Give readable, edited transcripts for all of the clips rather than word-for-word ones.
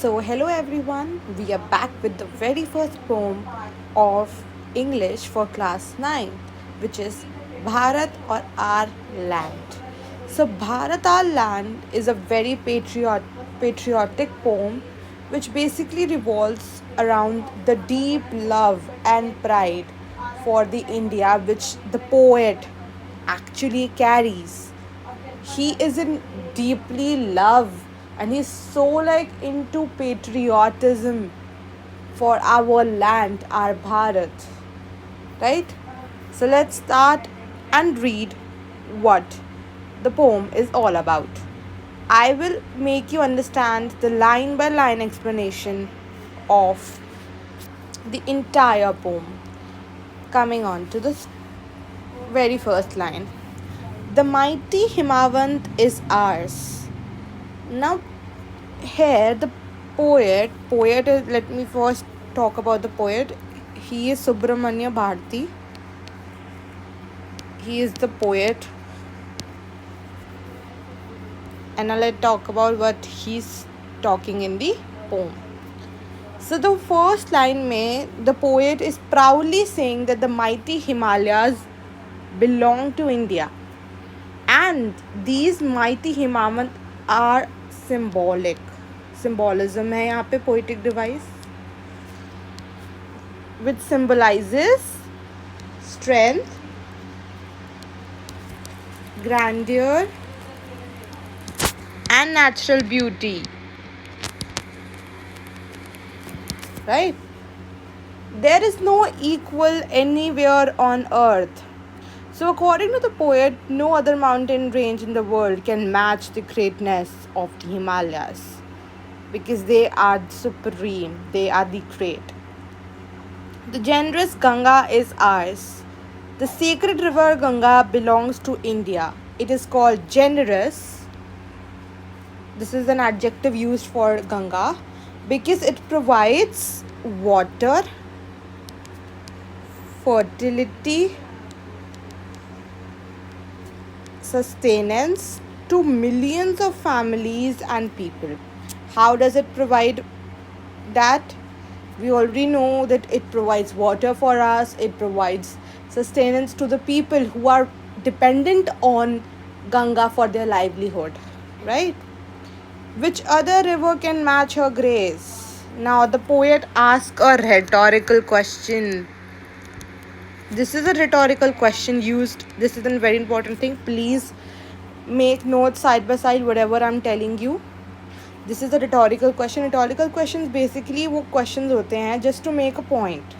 Hello everyone, we are back with the very first poem of English for class 9, which is Bharat or Our Land. Bharat Our Land is a very patriotic poem which basically revolves around the deep love and pride for the India which the poet actually carries. He is in deeply love and he's so into patriotism for our land, our Bharat, right? So let's start and read what the poem is all about. I will make you understand the line by line explanation of the entire poem. Coming on to the very first line. The mighty Himavant is ours. Now, here the poet is, let me first talk about the poet. He is Subramanya Bharati. He is the poet. And now let's talk about what he's talking in the poem. So the first line the poet is proudly saying that the mighty Himalayas belong to India. And these mighty Himavant are symbolic. Symbolism है यहाँ पे poetic device which symbolizes strength, grandeur and natural beauty. Right? There is no equal anywhere on earth. So according to the poet, no other mountain range in the world can match the greatness of the Himalayas because they are supreme, they are the great. The generous Ganga is ours. The sacred river Ganga belongs to India. It is called generous. This is an adjective used for Ganga because it provides water, fertility, sustenance to millions of families and people. How does it provide that? We already know that it provides water for us, it provides sustenance to the people who are dependent on Ganga for their livelihood, right? Which other river can match her grace? Now the poet asks a rhetorical question. This is a rhetorical question used. This is a very important thing. Please make notes side by side whatever I'm telling you. This is a rhetorical question. Rhetorical questions basically वो questions होते हैं just to make a point,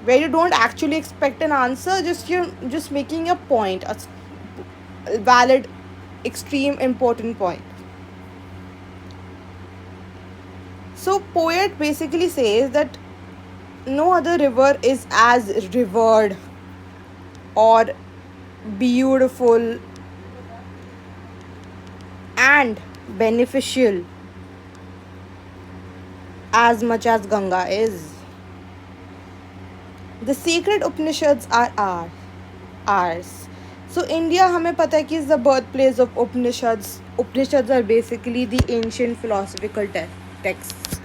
where you don't actually expect an answer, you're just making a point, a valid, extreme important point. So poet basically says that no other river is as revered or beautiful and beneficial as much as Ganga is. The sacred Upanishads are ours. So India हमें पता है कि is the birthplace of Upanishads. Upanishads are basically the ancient philosophical texts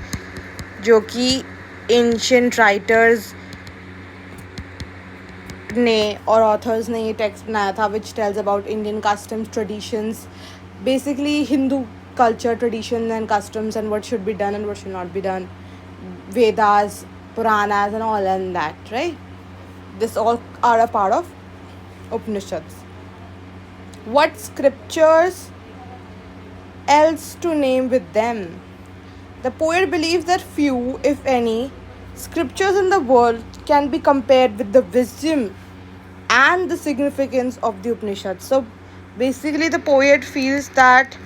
जो कि ancient writers ने और authors ने ये text बनाया था which tells about Indian customs, traditions, basically Hindu culture, traditions and customs and what should be done and what should not be done, Vedas, Puranas and all and that, right? This all are a part of Upanishads. What scriptures else to name with them? The poet believes that few, if any, scriptures in the world can be compared with the wisdom and the significance of the Upanishads. So basically the poet feels that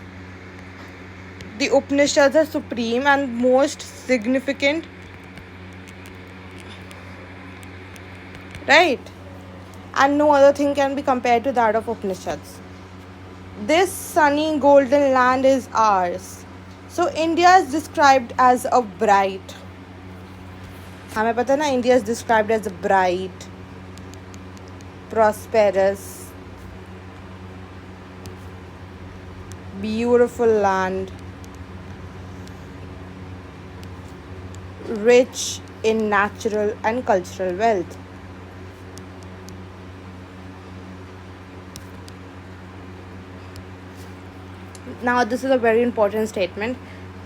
the Upanishads are supreme and most significant, right? And no other thing can be compared to that of Upanishads. This sunny golden land is ours. So India is described as a bright. हमें पता है ना, India is described as a bright, prosperous, beautiful land rich in natural and cultural wealth. Now, this is a very important statement.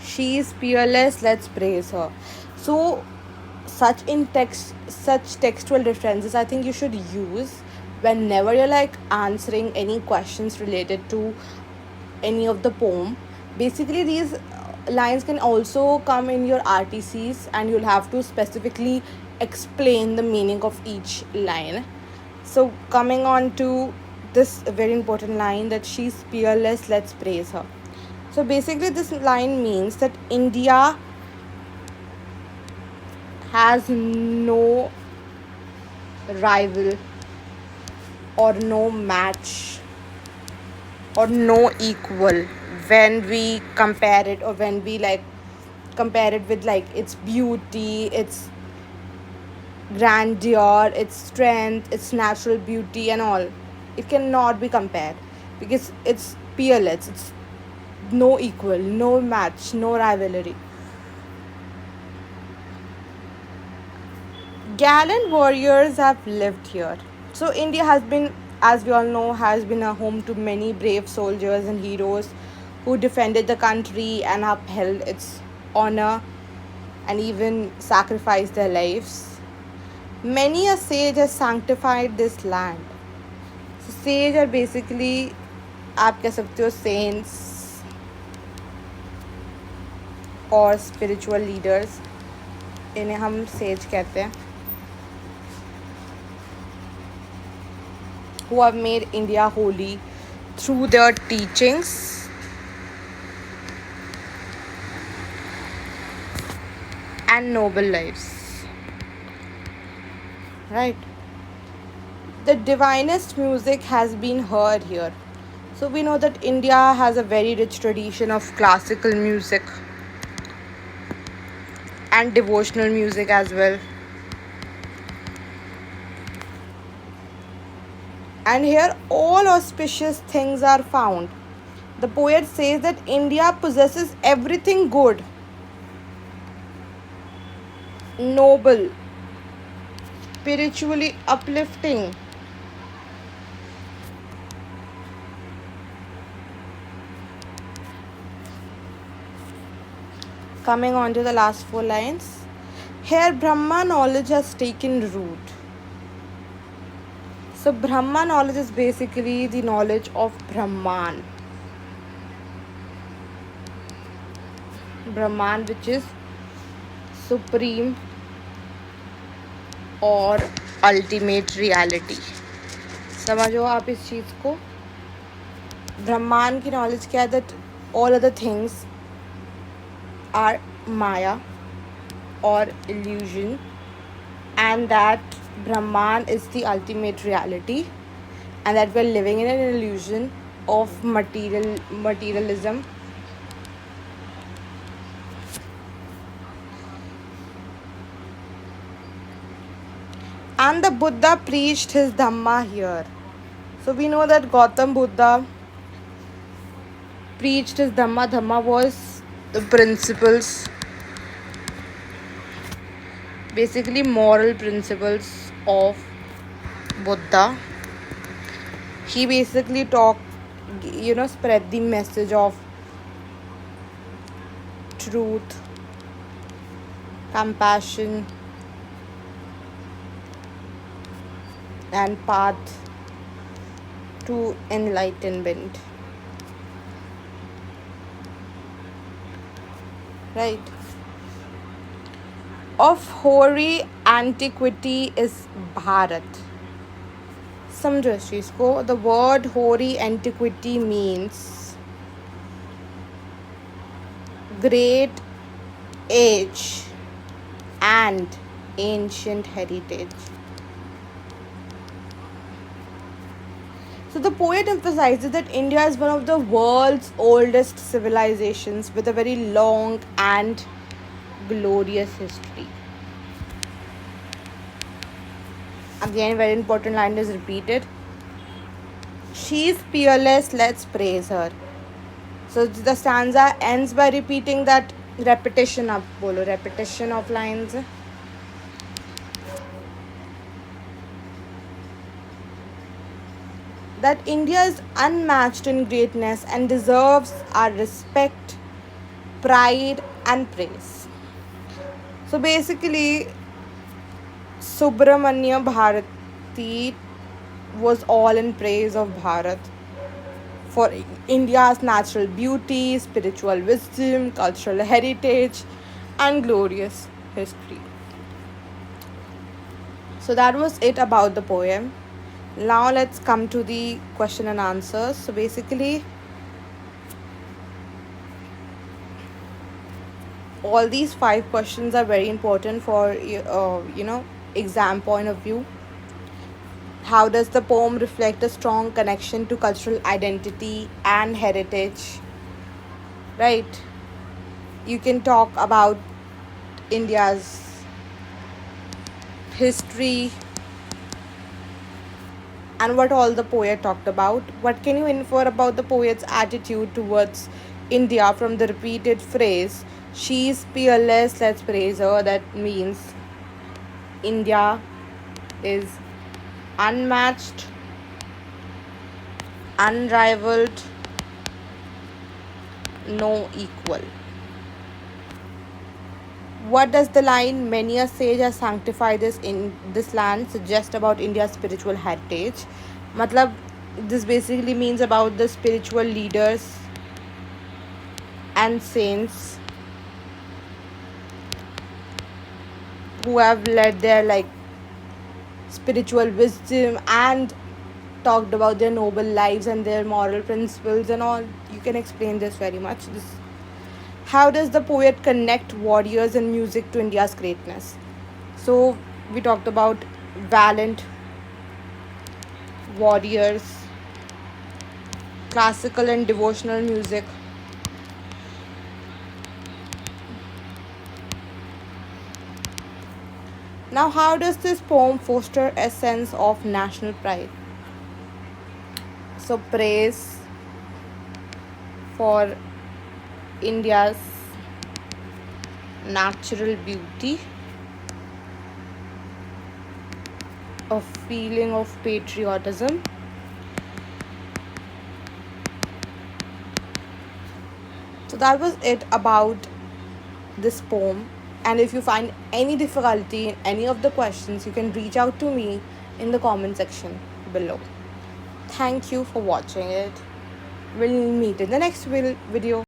She is peerless, let's praise her. So, such textual references I think you should use whenever you're like answering any questions related to any of the poem. Basically, these lines can also come in your RTCs, and you'll have to specifically explain the meaning of each line. So, coming on to this very important line, that she's peerless, let's praise her. So, basically, this line means that India has no rival or no match or no equal when we compare it, or when we like compare it with like its beauty, its grandeur, its strength, its natural beauty and all. It cannot be compared because it's peerless. It's no equal, no match, no rivalry. Gallant warriors have lived here. So India has been, as we all know, has been a home to many brave soldiers and heroes who defended the country and upheld its honor and even sacrificed their lives. Many a sage has sanctified this land. So sage are basically, आप कह सकते हो, saints और spiritual leaders. इन्हें हम sage कहते हैं. Who have made India holy through their teachings and noble lives. Right? The divinest music has been heard here. So we know that India has a very rich tradition of classical music and devotional music as well. And here all auspicious things are found. The poet says that India possesses everything good, noble, spiritually uplifting. Coming on to the last 4 lines. Here Brahma knowledge has taken root. So Brahma knowledge is basically the knowledge of Brahman. Brahman, which is supreme और ultimate reality. समझो आप इस चीज़ को. ब्रह्मांड की knowledge क्या है? that all other things are Maya or illusion, and that Brahman is the ultimate reality, and that we're living in an illusion of materialism. And the Buddha preached his Dhamma here. So we know that Gautam Buddha preached his Dhamma. Dhamma was the principles, basically moral principles of Buddha. He basically spread the message of truth, compassion, and path to enlightenment. Right? Of hoary antiquity is Bharat. समझो इस चीज़ को. The word hoary antiquity means great age and ancient heritage. So the poet emphasizes that India is one of the world's oldest civilizations with a very long and glorious history. Again, very important line is repeated. She is peerless, let's praise her. So the stanza ends by repeating that repetition आप बोलो, repetition of lines. That India is unmatched in greatness and deserves our respect, pride, and praise. So basically, Subramanya Bharati was all in praise of Bharat for India's natural beauty, spiritual wisdom, cultural heritage, and glorious history. So that was it about the poem. Now let's come to the question and answers. So basically, all these 5 questions are very important for exam point of view. How does the poem reflect a strong connection to cultural identity and heritage? Right? You can talk about India's history and what all the poet talked about. What can you infer about the poet's attitude towards India from the repeated phrase, "She's peerless, let's praise her"? That means India is unmatched, unrivaled, no equal. What does the line "Many a sage has sanctified this in this land" suggest about India's spiritual heritage? Matlab, this basically means about the spiritual leaders and saints who have led their spiritual wisdom and talked about their noble lives and their moral principles and all. You can explain this very much. How does the poet connect warriors and music to India's greatness? So we talked about valiant warriors, classical and devotional music. Now, how does this poem foster a sense of national pride? So, praise for India's natural beauty, a feeling of patriotism, so that was it about this poem. And if you find any difficulty in any of the questions, you can reach out to me in the comment section below. Thank you for watching it. We'll meet in the next video.